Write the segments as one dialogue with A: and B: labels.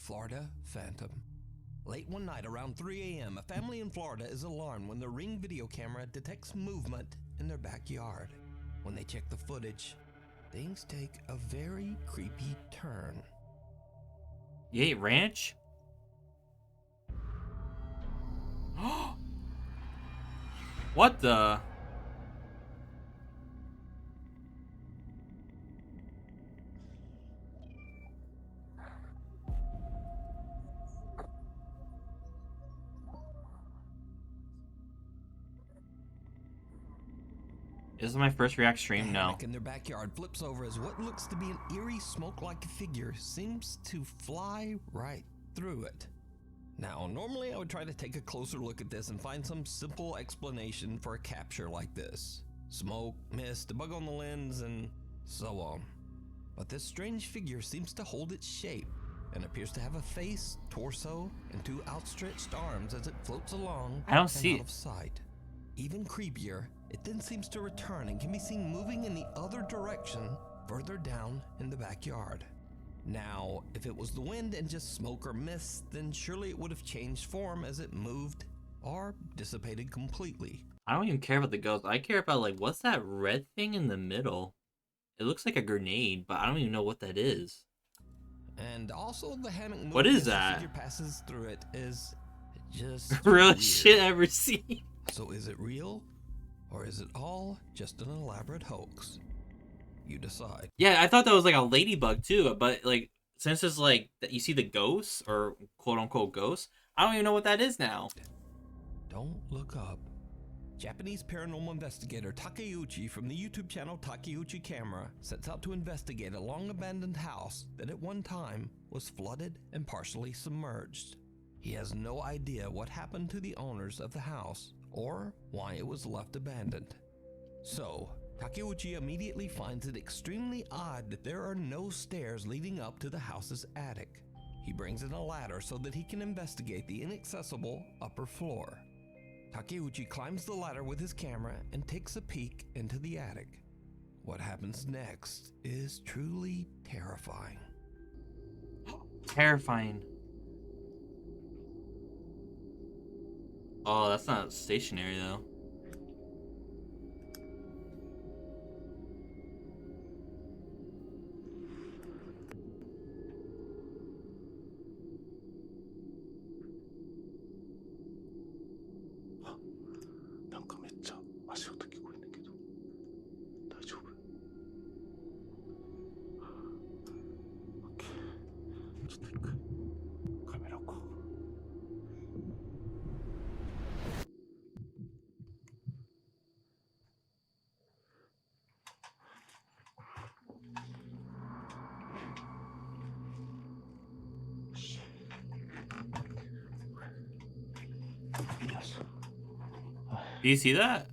A: Florida Phantom. Late one night around 3 a.m., a family in Florida is alarmed when their Ring video camera detects movement in their backyard. When they check the footage, things take a very creepy turn.
B: Yay, ranch? What the? This is my first React stream?
A: The
B: No.
A: hammock in their backyard flips over as what looks to be an eerie smoke-like figure seems to fly right through it. Now, normally I would try to take a closer look at this and find some simple explanation for a capture like this. Smoke, mist, a bug on the lens, and so on. But this strange figure seems to hold its shape and appears to have a face, torso, and two outstretched arms as it floats along
B: I don't see
A: and
B: it.
A: out of sight. Even creepier, it then seems to return and can be seen moving in the other direction further down in the backyard. Now, if it was the wind and just smoke or mist, then surely it would have changed form as it moved or dissipated completely.
B: I don't even care about the ghost. I care about, like, what's that red thing in the middle? It looks like a grenade, but I don't even know what that is.
A: And also the hammock moving
B: What is
A: as the
B: that?
A: figure passes through it is just
B: Real
A: weird.
B: shit I ever seen.
A: So is it real? Or is it all just an elaborate hoax? You decide.
B: Yeah, I thought that was like a ladybug too, but like since it's like that you see the ghosts or quote unquote ghosts, I don't even know what that is now.
A: Don't look up. Japanese paranormal investigator Takeuchi from the YouTube channel Takeuchi Camera sets out to investigate a long-abandoned house that at one time was flooded and partially submerged. He has no idea what happened to the owners of the house or why it was left abandoned. So, Takeuchi immediately finds it extremely odd that there are no stairs leading up to the house's attic. He brings in a ladder so that he can investigate the inaccessible upper floor. Takeuchi climbs the ladder with his camera and takes a peek into the attic. What happens next is truly terrifying.
B: Terrifying. Oh, that's not stationary though. Do you see that?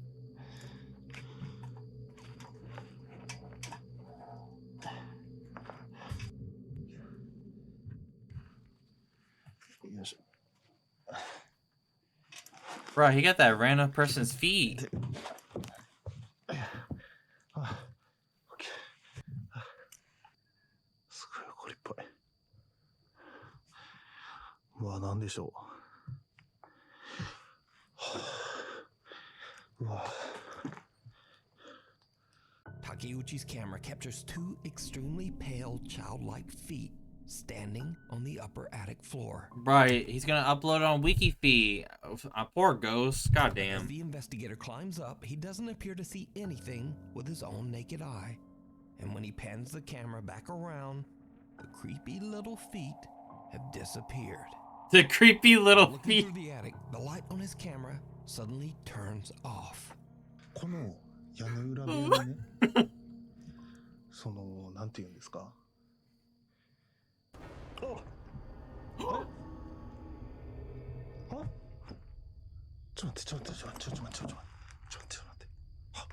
B: Bro, he got that random person's feet.
C: すごい怒りっぽい。うわ、なんでしょう。うわ。
A: Takeuchi's camera captures two extremely pale childlike feet standing on the upper attic floor.
B: Right, he's gonna upload it on WikiFeed. Poor ghost.
A: As
B: Goddamn.
A: the investigator climbs up, he doesn't appear to see anything with his own naked eye. And when he pans the camera back around, the creepy little feet have disappeared.
B: The creepy little
A: Looking
B: feet.
A: through the attic, the light on his camera suddenly turns off.
C: この屋根裏部屋にね、その、なんて言うんですか。あああちょっと待って、ちょっと待って、ちょっと待って、ちょっと待って、ちょっと待って。あ、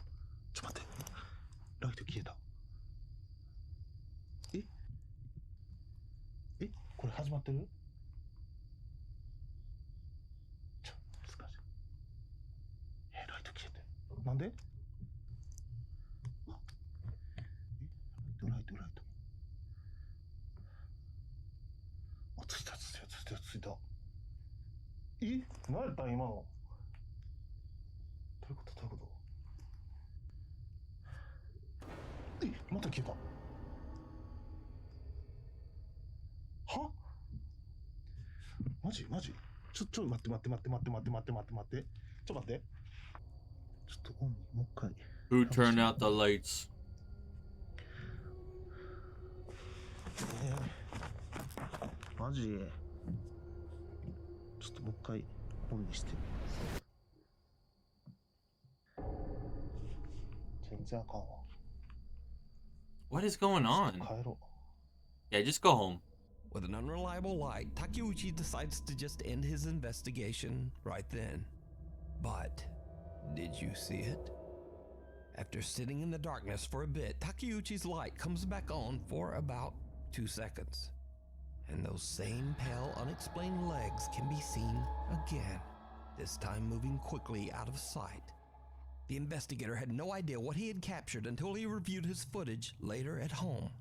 C: ちょっと待って。ライト消えた。え、これ始まってる？難しい。ライト消えてる。なんで？ライト。あ、ついたついたついたついた。え、何やったん今の。どういうことどういうこと。え、また消えた。は？マジマジ。ちょ待って待って待って待って待って待って待って待って。ちょ待って。ちょっとオンにもう一回。
B: Who turned out the lights?
C: マジ。ちょっともう一回オンにして。全然あかんわ。
B: What is going on?
C: 帰ろ
B: Yeah, just go home.
A: With an unreliable light, Takeuchi decides to just end his investigation right then. But did you see it? After sitting in the darkness for a bit, Takeuchi's light comes back on for about 2 seconds. And those same pale, unexplained legs can be seen again, this time moving quickly out of sight. The investigator had no idea what he had captured until he reviewed his footage later at home.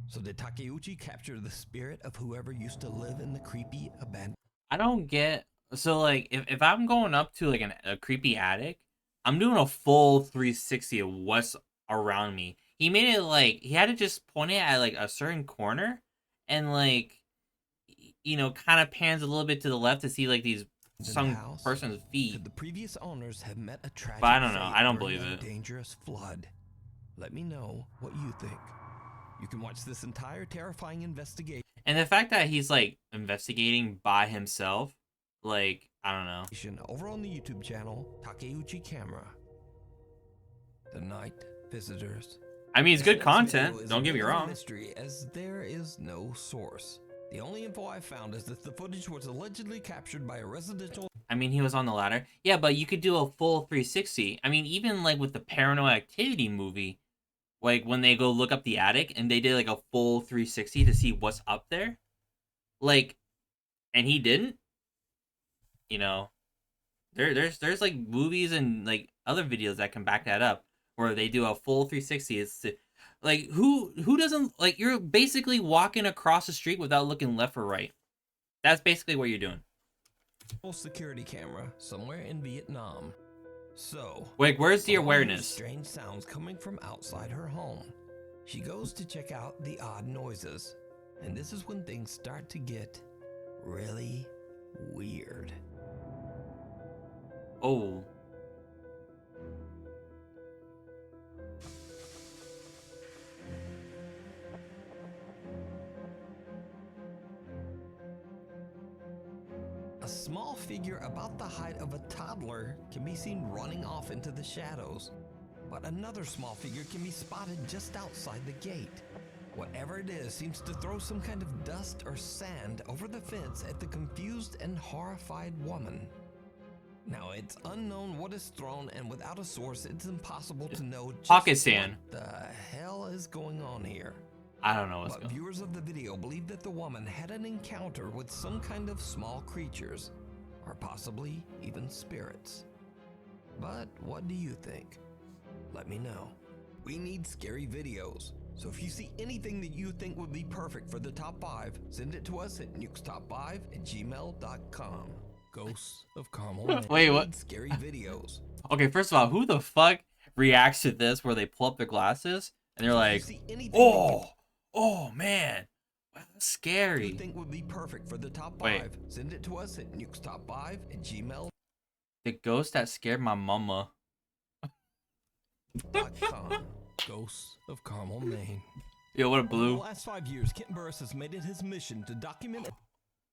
A: So did Takeuchi capture the spirit of whoever used to live in the creepy abandoned?
B: I don't get. So like, if I'm going up to like a creepy attic, I'm doing a full 360 of what's around me. He made it like he had to just point it at like a certain corner, and like, you know, kind of pans a little bit to the left to see like these some
A: house?
B: person's feet.
A: Could the previous owners have met a tragic
B: But I don't know.
A: fate
B: I don't
A: during
B: believe
A: that
B: it.
A: dangerous flood? Let me know what you think. You can watch this entire terrifying investigation
B: And the fact that he's like investigating by himself, like, I don't know.
A: over on the YouTube channel Takeuchi Camera. The Night Visitors.
B: I mean, it's good
A: This video
B: content.
A: is
B: Don't
A: a
B: get me
A: bit of a
B: wrong.
A: mystery, as there is no source. The only info I found is that the footage was allegedly captured by a residential.
B: I mean, he was on the ladder. Yeah, but you could do a full 360. I mean, even like with the Paranormal Activity movie, like when they go look up the attic and they did like a full 360 to see what's up there, like, and he didn't. You know, there's like movies and like other videos that can back that up where they do a full 360. It's like who doesn't, like, you're basically walking across the street without looking left or right. That's basically what you're doing.
A: Security camera somewhere in Vietnam. So,
B: Wait, where's the
A: Along with
B: awareness?
A: strange sounds coming from outside her home. She goes to check out the odd noises, and this is when things start to get really weird.
B: Oh.
A: A small figure about the height of a toddler can be seen running off into the shadows, but another small figure can be spotted just outside the gate. Whatever it is seems to throw some kind of dust or sand over the fence at the confused and horrified woman. Now, it's unknown what is thrown, and without a source, it's impossible to know just
B: Pocket sand.
A: what the hell is going on here.
B: I don't know what's
A: But
B: going on.
A: viewers of the video believe that the woman had an encounter with some kind of small creatures, or possibly even spirits. But what do you think? Let me know. We need scary videos, so if you see anything that you think would be perfect for the top 5, send it to us at nukestop5@gmail.com. Ghosts of Carmel.
B: Wait,
A: We
B: what?
A: need scary videos.
B: Okay, first of all, who the fuck reacts to this where they pull up their glasses and they're
A: If
B: like,
A: you see anything that you
B: oh man, wow, that's scary.
A: think would be perfect for the top
B: Wait.
A: 5, send it to us at nukestop5@gmail.com.
B: The ghost that scared my mama.
A: Ghosts of Carmel, Maine.
B: Yo, what a
A: Over the
B: blue.
A: last 5 years, Kent Burris has made it his mission to document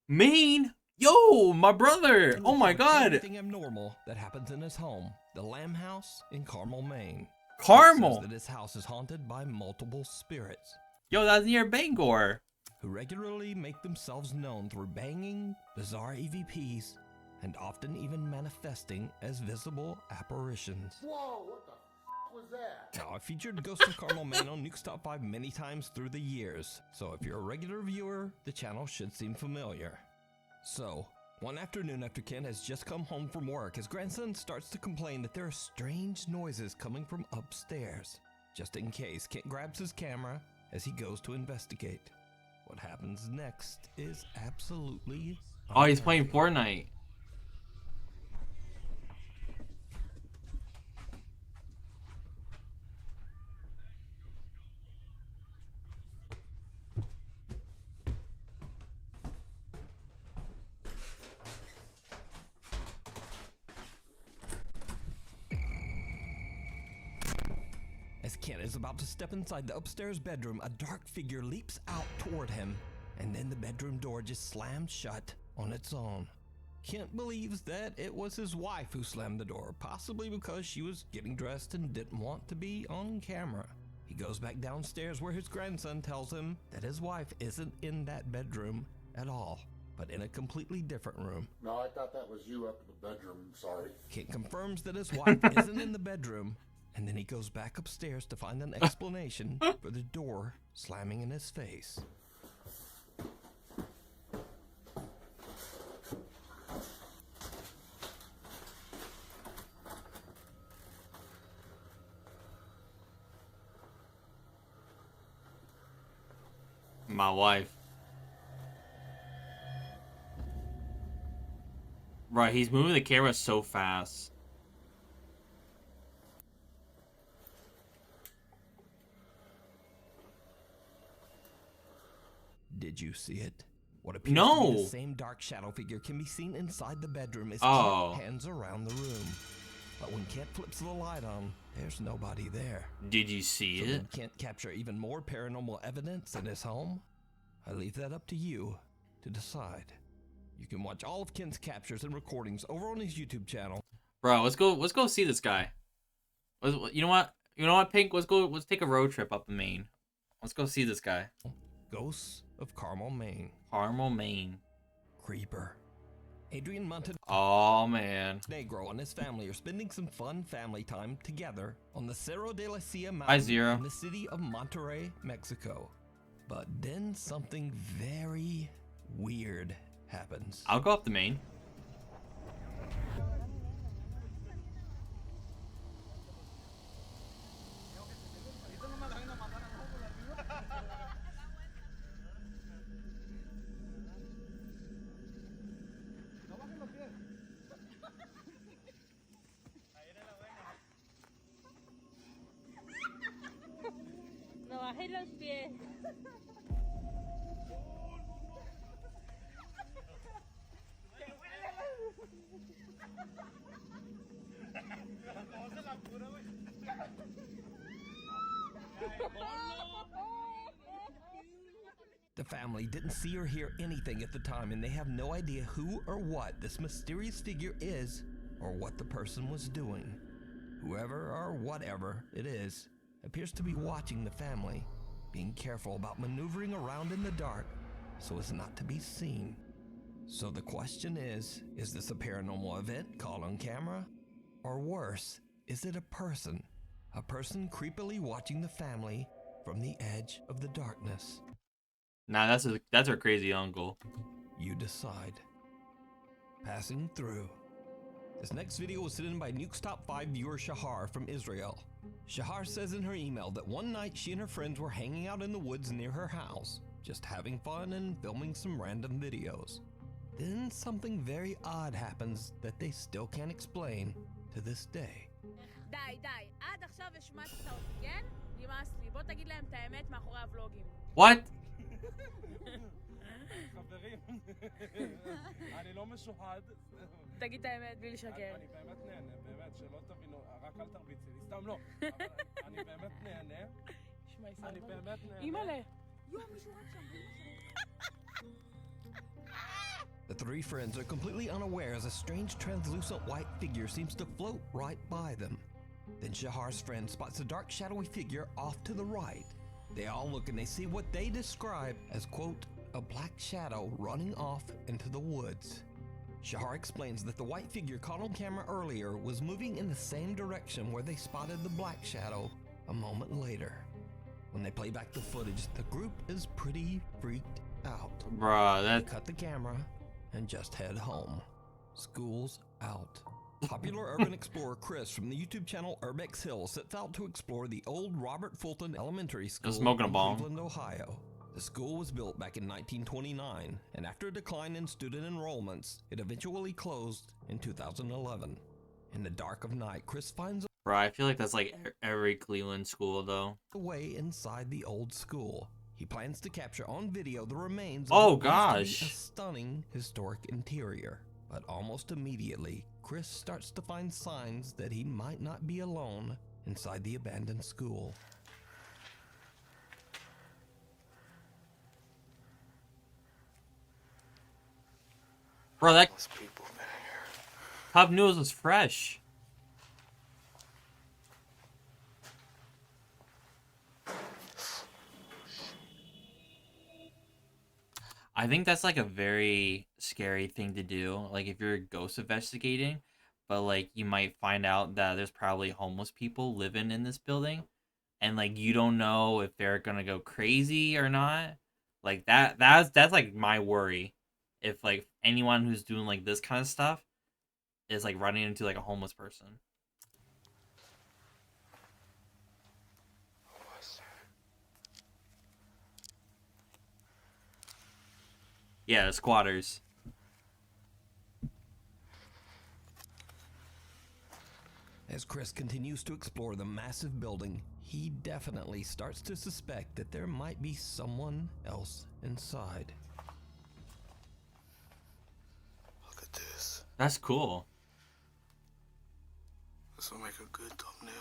B: Maine? Yo, my brother. Oh my god.
A: anything abnormal that happens in his home, the Lamb House in Carmel, Maine. It
B: Carmel.
A: says that his house is haunted by multiple spirits
B: Yo, that's near Bangor.
A: who regularly make themselves known through banging, bizarre EVPs, and often even manifesting as visible apparitions.
D: Whoa, what the f was that?
A: Now, I've featured Ghosts of Carmel, Maine on Nuke's Top 5 many times through the years, so if you're a regular viewer, the channel should seem familiar. So, one afternoon after Ken has just come home from work, his grandson starts to complain that there are strange noises coming from upstairs. Just in case, Kent grabs his camera as he goes to investigate. What happens next is absolutely
B: Oh, he's playing
A: unnerving.
B: Fortnite.
A: As Kent is about to step inside the upstairs bedroom, a dark figure leaps out toward him, and then the bedroom door just slams shut on its own. Kent believes that it was his wife who slammed the door, possibly because she was getting dressed and didn't want to be on camera. He goes back downstairs where his grandson tells him that his wife isn't in that bedroom at all, but in a completely different room.
D: No, I thought that was you up in the bedroom. Sorry.
A: Kent confirms that his wife isn't in the bedroom, and then he goes back upstairs to find an explanation for the door slamming in his face.
B: My wife. Right, he's moving the camera so fast.
A: Did you see it? What appears to be
B: No.
A: the same dark shadow figure can be seen inside the bedroom as
B: Oh.
A: Kent pans around the room. But when Kent flips the light on, there's nobody there.
B: Did you see
A: So
B: it?
A: did Kent capture even more paranormal evidence in his home? I leave that up to you to decide. You can watch all of Kent's captures and recordings over on his YouTube channel.
B: Bro, let's go see this guy. You know what? You know what, Pink? Let's take a road trip up the Maine. Let's go see this guy.
A: Ghosts of Carmel, Maine.
B: Carmel, Maine.
A: Creeper. Adrian Montenegro
B: Oh man.
A: and his family are spending some fun family time together on the Cerro de la Silla
B: Hi,
A: mountain
B: Zero.
A: in the city of Monterrey, Mexico. But then something very weird happens.
B: I'll go up the Maine.
E: Me bajé los pies.
A: The family didn't see or hear anything at the time, and they have no idea who or what this mysterious figure is or what the person was doing. Whoever or whatever it is appears to be watching the family, being careful about maneuvering around in the dark so as not to be seen. So the question is this a paranormal event caught on camera? Or worse, is it a person? A person creepily watching the family from the edge of the darkness?
B: Nah, that's our crazy uncle.
A: You decide. Passing through. This next video was sent in by Nuke's Top 5 viewer Shahar from Israel. Shahar says in her email that one night she and her friends were hanging out in the woods near her house, just having fun and filming some random videos. Then something very odd happens that they still can't explain to this day.
E: די, די. עד עכשיו השמצת אותי, כן? נמאס לי. בוא תגיד להם את האמת מאחורי הוולוגים.
B: What?
F: חברים, אני לא משוחד.
E: תגיד את האמת בלי לשקר.
F: אני באמת נהנה, באמת, שלא תבינו, רק אל תרביצי לי, סתם לא. אבל אני באמת נהנה.
E: שמע,
F: אני באמת נהנה.
E: אימא'לה.
A: The three friends are completely unaware as a strange translucent white figure seems to float right by them. Then Shahar's friend spots a dark shadowy figure off to the right. They all look and they see what they describe as, quote, a black shadow running off into the woods. Shahar explains that the white figure caught on camera earlier was moving in the same direction where they spotted the black shadow a moment later. When they play back the footage, the group is pretty freaked out.
B: Bruh,
A: They
B: that
A: cut the camera and just head home. School's out. Popular urban explorer Chris from the YouTube channel Urbex Hill sets out to explore the old Robert Fulton Elementary School
B: smoking a
A: in
B: bong.
A: Cleveland, Ohio. The school was built back in 1929, and after a decline in student enrollments, it eventually closed in 2011. In the dark of night, Chris finds
B: Bro, I feel like that's like every Cleveland school, though.
A: a way inside the old school. He plans to capture on video the remains
B: Oh,
A: of what was to be
B: gosh.
A: a stunning historic interior. But almost immediately, Chris starts to find signs that he might not be alone inside the abandoned school.
B: Bro, that
C: Those people been here.
B: cup noodles was fresh. I think that's like a very scary thing to do. Like if you're ghost investigating, but like you might find out that there's probably homeless people living in this building, and like you don't know if they're gonna go crazy or not. Like that's like my worry. If like anyone who's doing like this kind of stuff is like running into like a homeless person.
C: What's that?
B: Yeah, squatters.
A: As Chris continues to explore the massive building, he definitely starts to suspect that there might be someone else inside.
C: Look at this.
B: That's cool.
C: This will make a good thumbnail.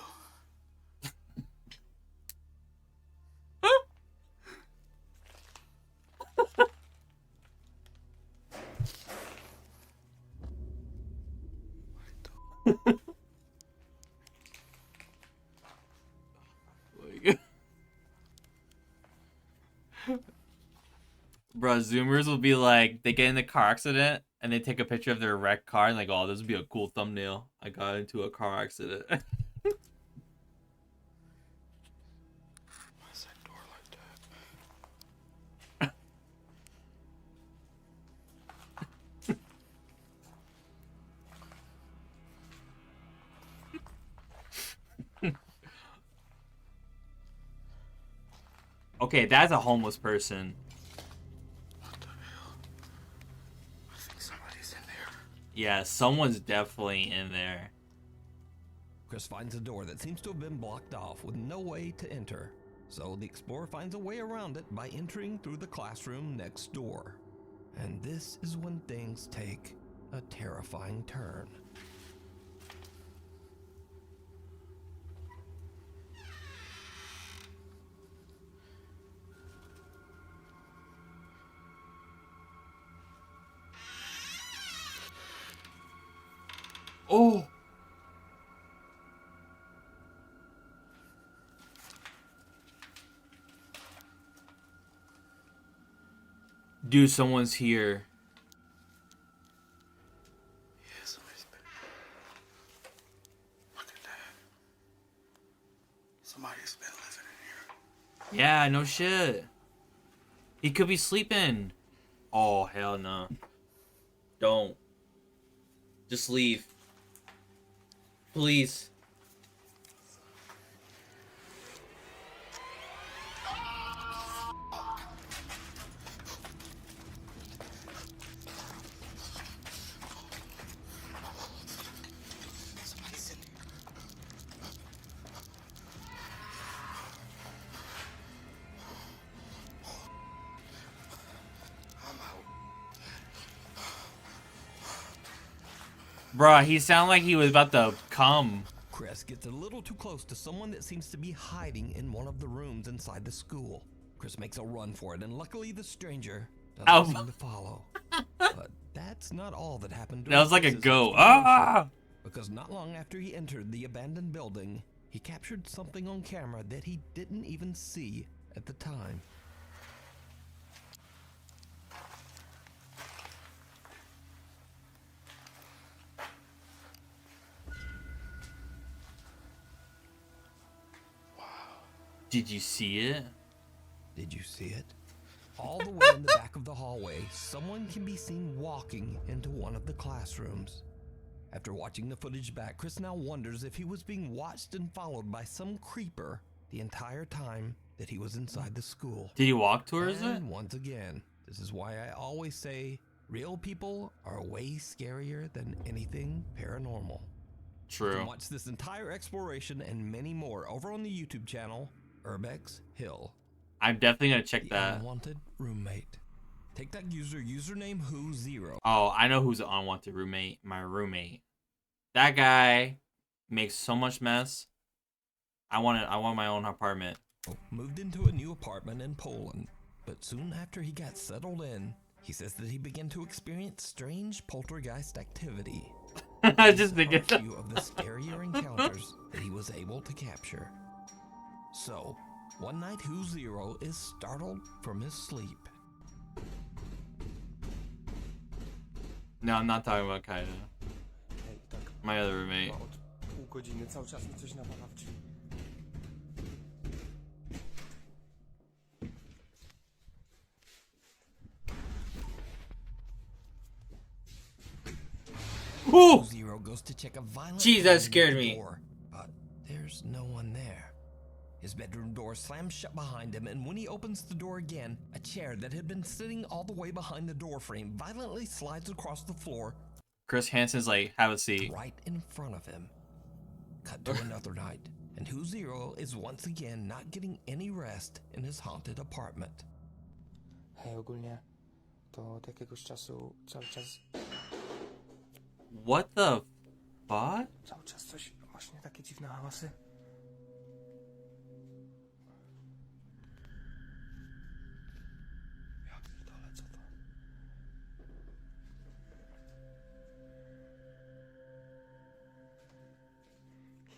B: Bro, Zoomers will be like, they get in a car accident and they take a picture of their wrecked car and like, oh, this would be a cool thumbnail. I got into a car accident.
C: Why is that door like that?
B: Okay, that's a homeless person.
C: What the hell? I think somebody's in there.
B: Yeah, someone's definitely in there.
A: Chris finds a door that seems to have been blocked off with no way to enter. So the explorer finds a way around it by entering through the classroom next door. And this is when things take a terrifying turn.
B: Oh! Dude, someone's here.
C: Yeah, somebody's been. Look at that. Somebody's been living in here.
B: Yeah, no shit. He could be sleeping. Oh, hell no. Don't. Just leave. Please.
C: Somebody's in here. I'm out.
B: Bruh, he sounded like he was about to come.
A: Chris gets a little too close to someone that seems to be hiding in one of the rooms inside the school. Chris makes a run for it, and luckily the stranger doesn't
B: Ow.
A: seem to follow. But that's not all that happened.
B: That was like a
A: Chris's
B: go.
A: exploration,
B: Ah!
A: Because not long after he entered the abandoned building, he captured something on camera that he didn't even see at the time.
B: Did you see it?
A: Did you see it? All the way in the back of the hallway, someone can be seen walking into one of the classrooms. After watching the footage back, Chris now wonders if he was being watched and followed by some creeper the entire time that he was inside the school.
B: Did he walk towards it?
A: And once again, this is why I always say real people are way scarier than anything paranormal. You
B: True.
A: can watch this entire exploration and many more over on the YouTube channel, Urbex Hill.
B: I'm definitely gonna check
A: The
B: that.
A: unwanted roommate. Take that username Who0.
B: Oh, I know who's the unwanted roommate. My roommate. That guy makes so much mess. I want my own apartment.
A: Moved into a new apartment in Poland, but soon after he got settled in, he says that he began to experience strange poltergeist activity.
B: I just think
A: These
B: it's
A: are a few of the scarier encounters that he was able to capture. So, one night Who0 is startled from his sleep.
B: No, I'm not talking about Kaida.
F: Ej, tak
B: My other roommate.
F: chyba od pół godziny cały czas mi coś nawala w drzwi.
B: Ooh!
A: Who0 goes to check a violent
B: Jeez, that
A: bang at
B: scared
A: the
B: me.
A: door, but there's no one there. His bedroom door slams shut behind him, and when he opens the door again, a chair that had been sitting all the way behind the door frame violently slides across the floor
B: Chris Hansen's like, have a seat.
A: right in front of him. Cut to another night, and Who0 is once again not getting any rest in his haunted apartment.
F: Hej, ogólnie to od jakiegoś czasu
B: What the fuck?
F: cały czas coś, właśnie takie dziwne hałasy. Ja pierdolę, co to?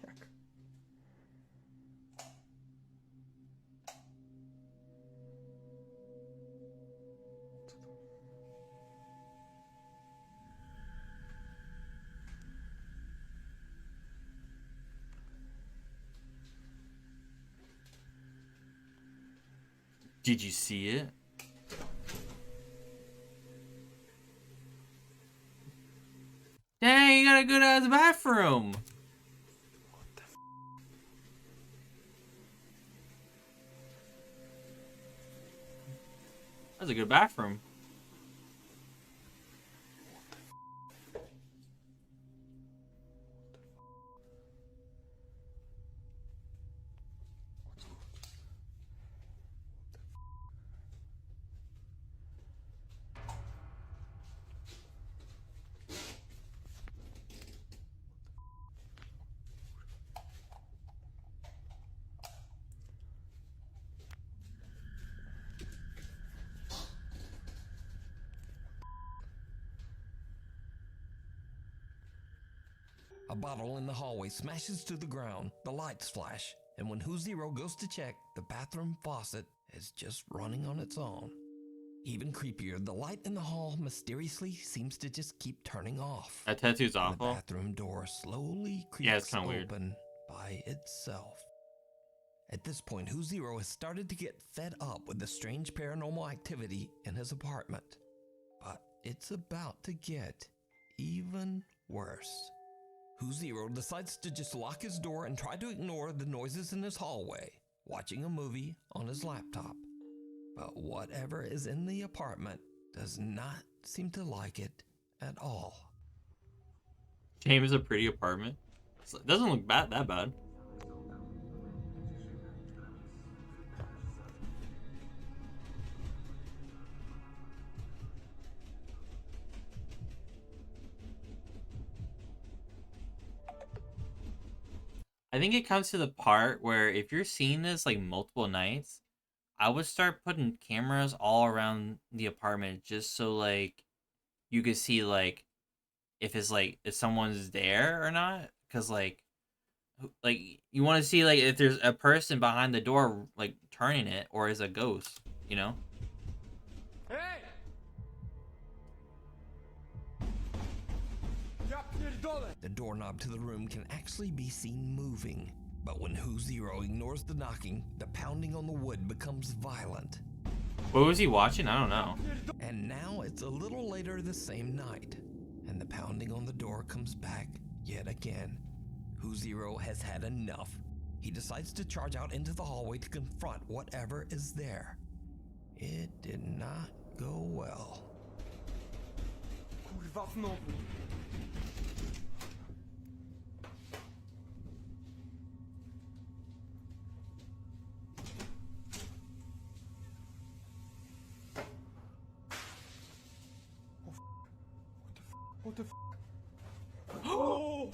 F: Jak? Co to?
B: Did you see it? Dang, you got a good ass bathroom. That's a good bathroom.
A: A bottle in the hallway smashes to the ground, the lights flash, and when Who0 goes to check, the bathroom faucet is just running on its own. Even creepier, the light in the hall mysteriously seems to just keep turning off.
B: That tattoo's
A: And the
B: awful.
A: bathroom door slowly
B: Yeah, it's
A: creaks
B: kinda weird.
A: open by itself. At this point, Who0 has started to get fed up with the strange paranormal activity in his apartment. But it's about to get even worse. Who0 decides to just lock his door and try to ignore the noises in his hallway, watching a movie on his laptop. But whatever is in the apartment does not seem to like it at all.
B: Shame is a pretty apartment. It doesn't look that bad. I think it comes to the part where if you're seeing this like multiple nights, I would start putting cameras all around the apartment just so like you could see like if it's like if someone's there or not, because like you want to see like if there's a person behind the door like turning it or is a ghost, you know?
F: Hej! Ja pierdolę!
A: The doorknob to the room can actually be seen moving, but when Who0 ignores the knocking, the pounding on the wood becomes violent.
B: What was he watching? I don't know.
A: And now it's a little later the same night, and the pounding on the door comes back yet again. Who0 has had enough. He decides to charge out into the hallway to confront whatever is there. It did not go well.
F: Kurwa znowu. What the f? Oh!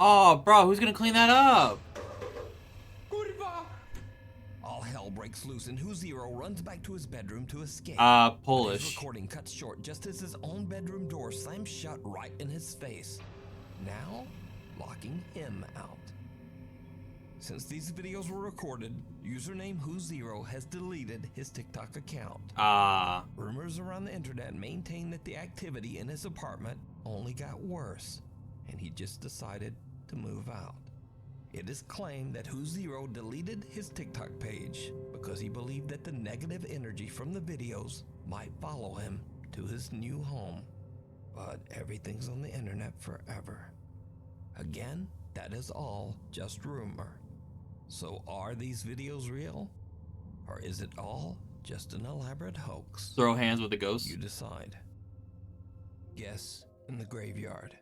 B: Oh, bro, who's gonna clean that up?
F: Kurwa!
A: All hell breaks loose and Who Zero runs back to his bedroom to escape. His
B: Polish.
A: recording cuts short just as his own bedroom door slams shut right in his face, now locking him out. Since these videos were recorded, username Who Zero has deleted his TikTok account. Rumors around the internet maintain that the activity in his apartment only got worse, and he just decided to move out. It is claimed that Who Zero deleted his TikTok page because he believed that the negative energy from the videos might follow him to his new home. But everything's on the internet forever. Again, that is all just rumor. So are these videos real? Or is it all just an elaborate hoax?
B: Throw hands with the ghost.
A: You decide. Guess in the Graveyard.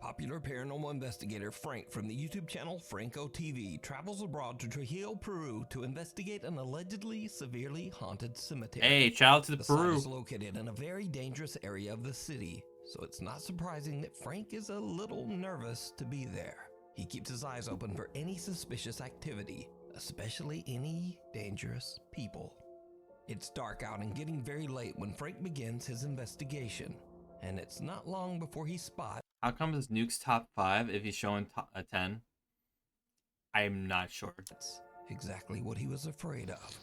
A: Popular paranormal investigator Frank from the YouTube channel Franco TV travels abroad to Trujillo, Peru to investigate an allegedly severely haunted cemetery.
B: Hey, shout out to the
A: The site
B: Peru.
A: is located in a very dangerous area of the city, so it's not surprising that Frank is a little nervous to be there. He keeps his eyes open for any suspicious activity, especially any dangerous people. It's dark out and getting very late when Frank begins his investigation, and it's not long before he spots.
B: How come it's Nuke's top 5 if he's showing a 10? I'm not sure.
A: Exactly what he was afraid of.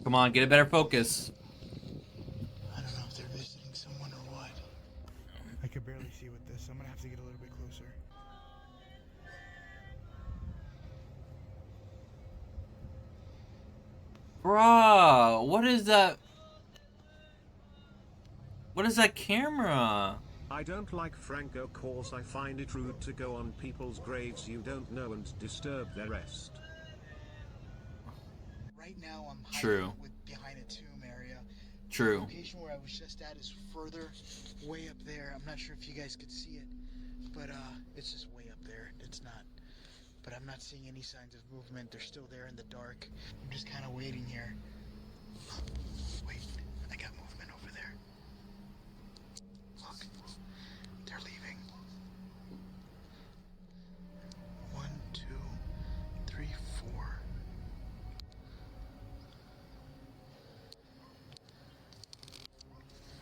B: Come on, get a better focus.
G: I don't know if they're visiting someone or what. I can barely see with this. I'm gonna have to get a little bit closer.
B: Bruh, what is that? What is that camera?
H: I don't like Franco cause I find it rude to go on people's graves you don't know and disturb their rest.
G: Right now I'm
B: True.
G: hiding behind a tomb area.
B: True.
G: The location where I was just at is further way up there. I'm not sure if you guys could see it, but it's just way up there. It's not. But I'm not seeing any signs of movement. They're still there in the dark. I'm just kind of waiting here. Wait, I got movement over there. Look, they're leaving. 1, 2, 3, 4.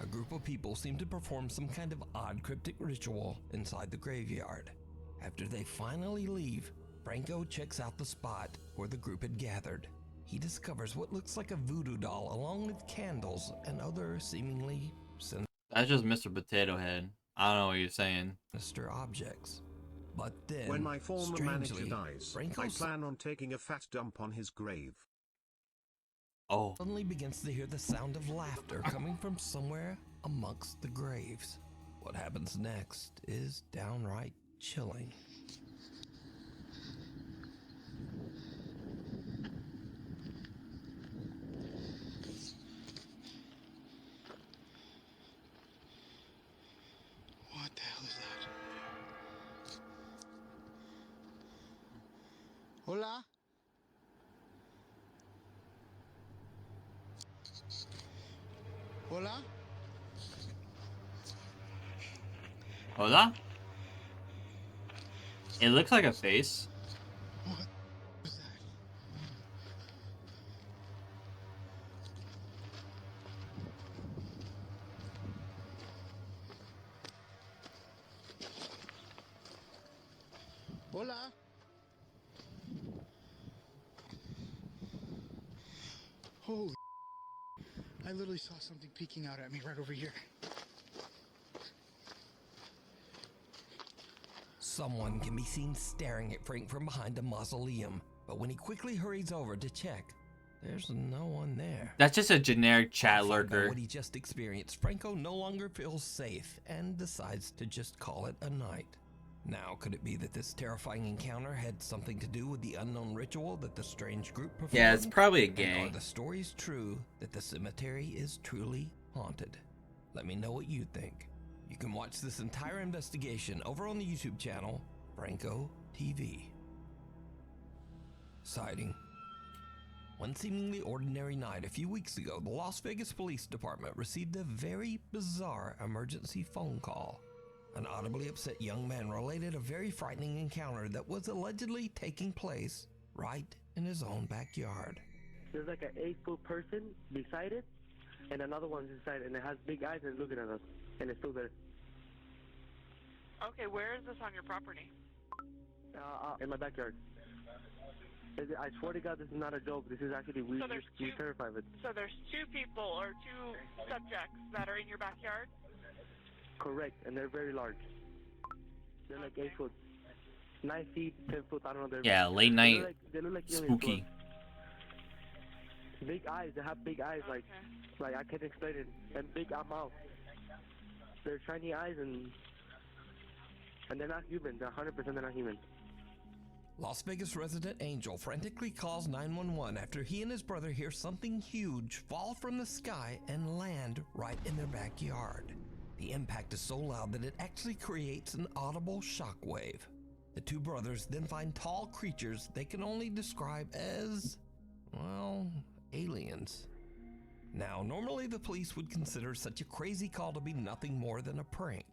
A: A group of people seem to perform some kind of odd cryptic ritual inside the graveyard. After they finally leave, Franco checks out the spot where the group had gathered. He discovers what looks like a voodoo doll along with candles and other seemingly
B: That's just Mr. Potato Head. I don't know what you're saying.
A: sinister objects. But then,
H: When my former manager
A: strangely,
H: dies,
A: Franco
H: I plan on taking a fat dump on his grave.
B: Oh.
A: suddenly begins to hear the sound of laughter coming from somewhere amongst the graves. What happens next is downright chilling.
G: What the hell is that? Hola? Hola?
B: Hola? It looks like a face.
G: What was that? Hola? Holy, I literally saw something peeking out at me right over here.
A: Someone can be seen staring at Frank from behind a mausoleum, but when he quickly hurries over to check, there's no one there.
B: That's just a generic chat
A: Frightened by
B: lurker.
A: what he just experienced, Franco no longer feels safe and decides to just call it a night. Now, could it be that this terrifying encounter had something to do with the unknown ritual that the strange group performed?
B: Yeah, it's probably a
A: And
B: gang.
A: are the stories true that the cemetery is truly haunted? Let me know what you think. You can watch this entire investigation over on the YouTube channel, Franco TV. Sighting. One seemingly ordinary night a few weeks ago, the Las Vegas Police Department received a very bizarre emergency phone call. An audibly upset young man related a very frightening encounter that was allegedly taking place right in his own backyard.
I: There's like an 8-foot person beside it, and another one's inside, and it has big eyes and it's looking at us, and it's still there.
J: Okay, where is this on your property?
I: In my backyard. I swear to God, this is not a joke. This is actually, we're terrified of it.
J: So there's 2 people or 2 subjects that are in your backyard?
I: Correct, and they're very large. They're like 8 foot, 9 feet, 10 foot. I don't know.
B: Yeah, late night,
I: they look like aliens,
B: spooky.
I: big eyes. They have big eyes, like I can't explain it. And big mouth. They're shiny eyes, and they're not human. They're 100% they're not human.
A: Las Vegas resident Angel frantically calls 911 after he and his brother hear something huge fall from the sky and land right in their backyard. The impact is so loud that it actually creates an audible shockwave. The two brothers then find tall creatures they can only describe as, well, aliens. Now, normally the police would consider such a crazy call to be nothing more than a prank.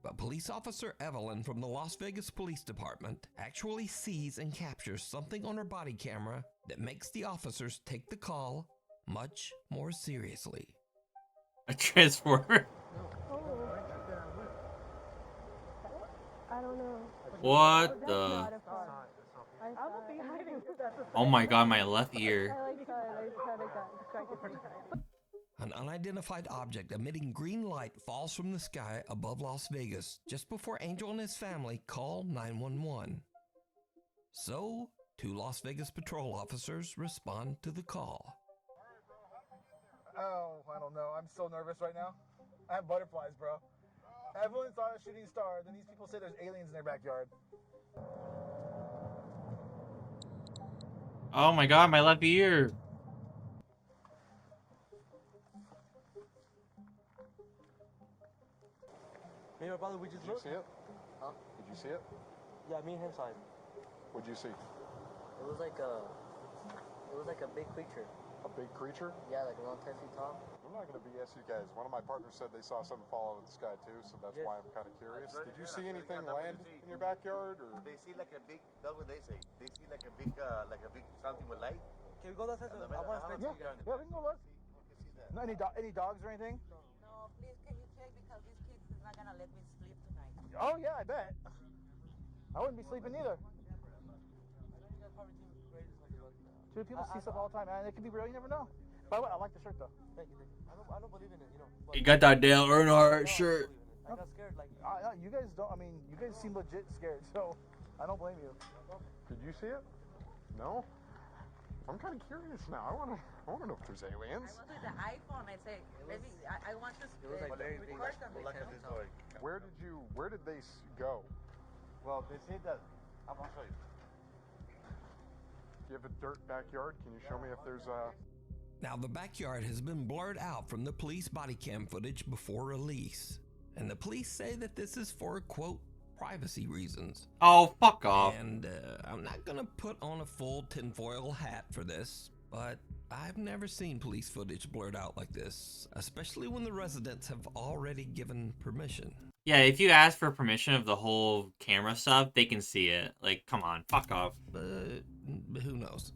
A: But police officer Evelyn from the Las Vegas Police Department actually sees and captures something on her body camera that makes the officers take the call much more seriously.
B: A transformer?
K: I don't know.
B: What
K: That's
B: the?
K: not a car. I saw it.
B: Oh my god, my left ear.
K: I like saw it. I just kind of got distracted.
A: An unidentified object emitting green light falls from the sky above Las Vegas just before Angel and his family call 911. So, two Las Vegas patrol officers respond to the call.
L: Oh, I don't know. I'm so nervous right now. I have butterflies, bro. Evelyn saw a shooting star, then these people say there's aliens in their backyard.
B: Oh my god, my left ear.
I: Me and my brother, we just looked.
M: Did you see it?
I: Huh?
M: Did you see it?
I: Yeah, me and him saw it.
M: What'd you see?
I: It was like a big creature.
M: A big creature?
I: Yeah, like around 10 feet tall.
M: I'm not going to BS you guys. One of my partners said they saw something fall out of the sky too, so that's why I'm kind of curious. Did you see anything land in your backyard, or?
N: They see like a big. That's what they say. They see like a big something with light.
L: Can we go that side? I want to stay together. Yeah, we can go look. No, any dogs or anything?
O: No, please can you check because these kids is not gonna let me sleep tonight.
L: Oh yeah, I bet. I wouldn't be sleeping either. Dude, people see stuff all the time, man. It could be real. You never know. By the way, I like the shirt though. Thank you. I don't believe in it, you know.
B: You got that Dale Earnhardt shirt.
L: I got scared. Like, you guys don't. I mean, you guys seem legit scared, so I don't blame you.
M: Did you see it? No. I'm kind of curious now. I want to know if there's aliens.
O: I went with the iPhone. I say, maybe I want to.
N: It was like very big.
M: Where did they go?
N: Well, they say that. I'm gonna show you.
M: Do you have a dirt backyard? Can you show me if there's a?
A: Now, the backyard has been blurred out from the police body cam footage before release, and the police say that this is for, quote, privacy reasons.
B: Oh, fuck off.
A: And I'm not gonna put on a full tinfoil hat for this, but I've never seen police footage blurred out like this, especially when the residents have already given permission.
B: Yeah, if you ask for permission of the whole camera stuff, they can see it. Like, come on, fuck off.
A: But who knows?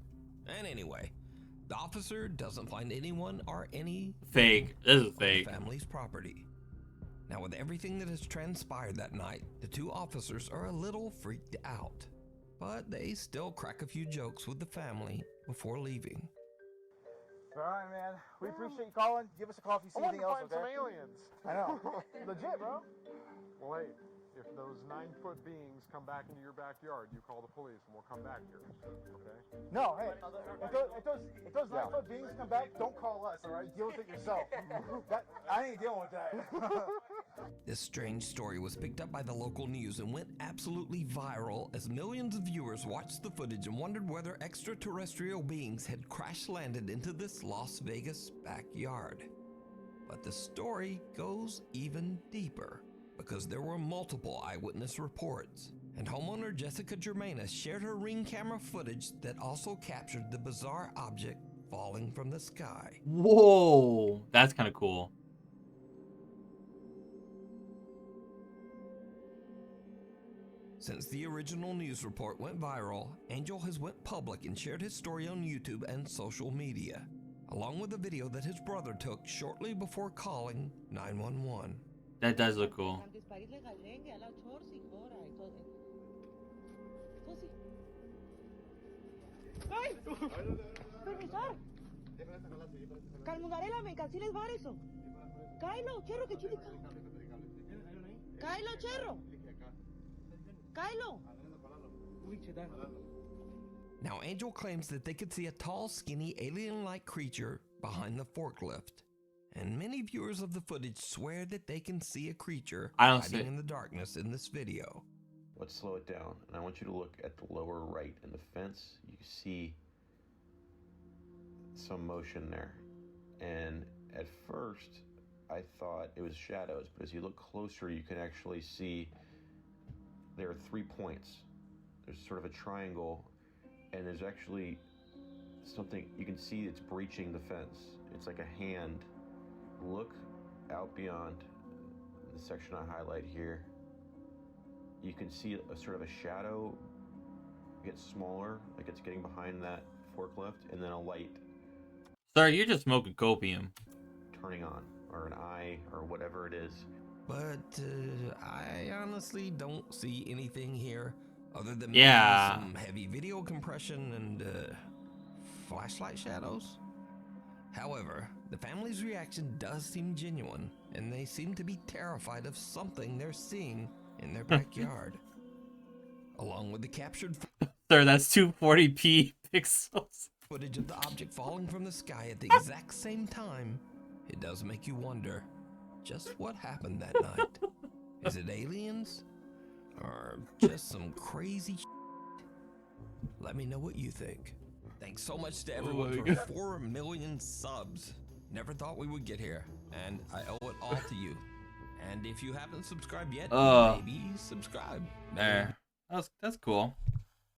A: And anyway, the officer doesn't find anyone or any
B: Fake. This is
A: on
B: fake.
A: the family's property. Now, with everything that has transpired that night, the two officers are a little freaked out, but they still crack a few jokes with the family before leaving.
L: All right, man. We appreciate you calling. Give us a call if you see
M: I wanted
L: anything
M: to
L: else,
M: find
L: okay?
M: some aliens.
L: I know. Legit, bro.
M: Well, hey, if those 9-foot beings come back into your backyard, you call the police and we'll come back here. Okay?
L: No, hey, if those 9-foot beings come back, don't call us, all right? Deal with it yourself. I ain't dealing with that.
A: This strange story was picked up by the local news and went absolutely viral as millions of viewers watched the footage and wondered whether extraterrestrial beings had crash landed into this Las Vegas backyard. But the story goes even deeper, because there were multiple eyewitness reports, and homeowner Jessica Germanis shared her Ring camera footage that also captured the bizarre object falling from the sky.
B: Whoa, that's kind of cool.
A: Since the original news report went viral, Angel has went public and shared his story on YouTube and social media, along with a video that his brother took shortly before calling 911.
B: That does look cool.
A: Now, Angel claims that they could see a tall, skinny, alien-like creature behind the forklift. And many viewers of the footage swear that they can see a creature hiding in the darkness in this video.
P: Let's slow it down, and I want you to look at the lower right in the fence. You see some motion there. And at first, I thought it was shadows, but as you look closer, you can actually see there are 3 points. There's sort of a triangle, and there's actually something, you can see it's breaching the fence. It's like a hand. Look out beyond the section I highlight here. You can see a sort of a shadow get smaller, like it's getting behind that forklift, and then a light.
B: Sir, you're just smoking copium.
P: Turning on, or an eye, or whatever it is.
A: But I honestly don't see anything here other than some heavy video compression and flashlight shadows. However, the family's reaction does seem genuine, and they seem to be terrified of something they're seeing in their backyard. Along with the captured
B: Sir, that's 240p pixels.
A: Footage of the object falling from the sky at the exact same time, it does make you wonder just what happened that night. Is it aliens? Or just some crazy Let me know what you think. Thanks so much to everyone for 4 million subs. Never thought we would get here, and I owe it all to you. And if you haven't subscribed yet, maybe subscribe.
B: There. That's cool.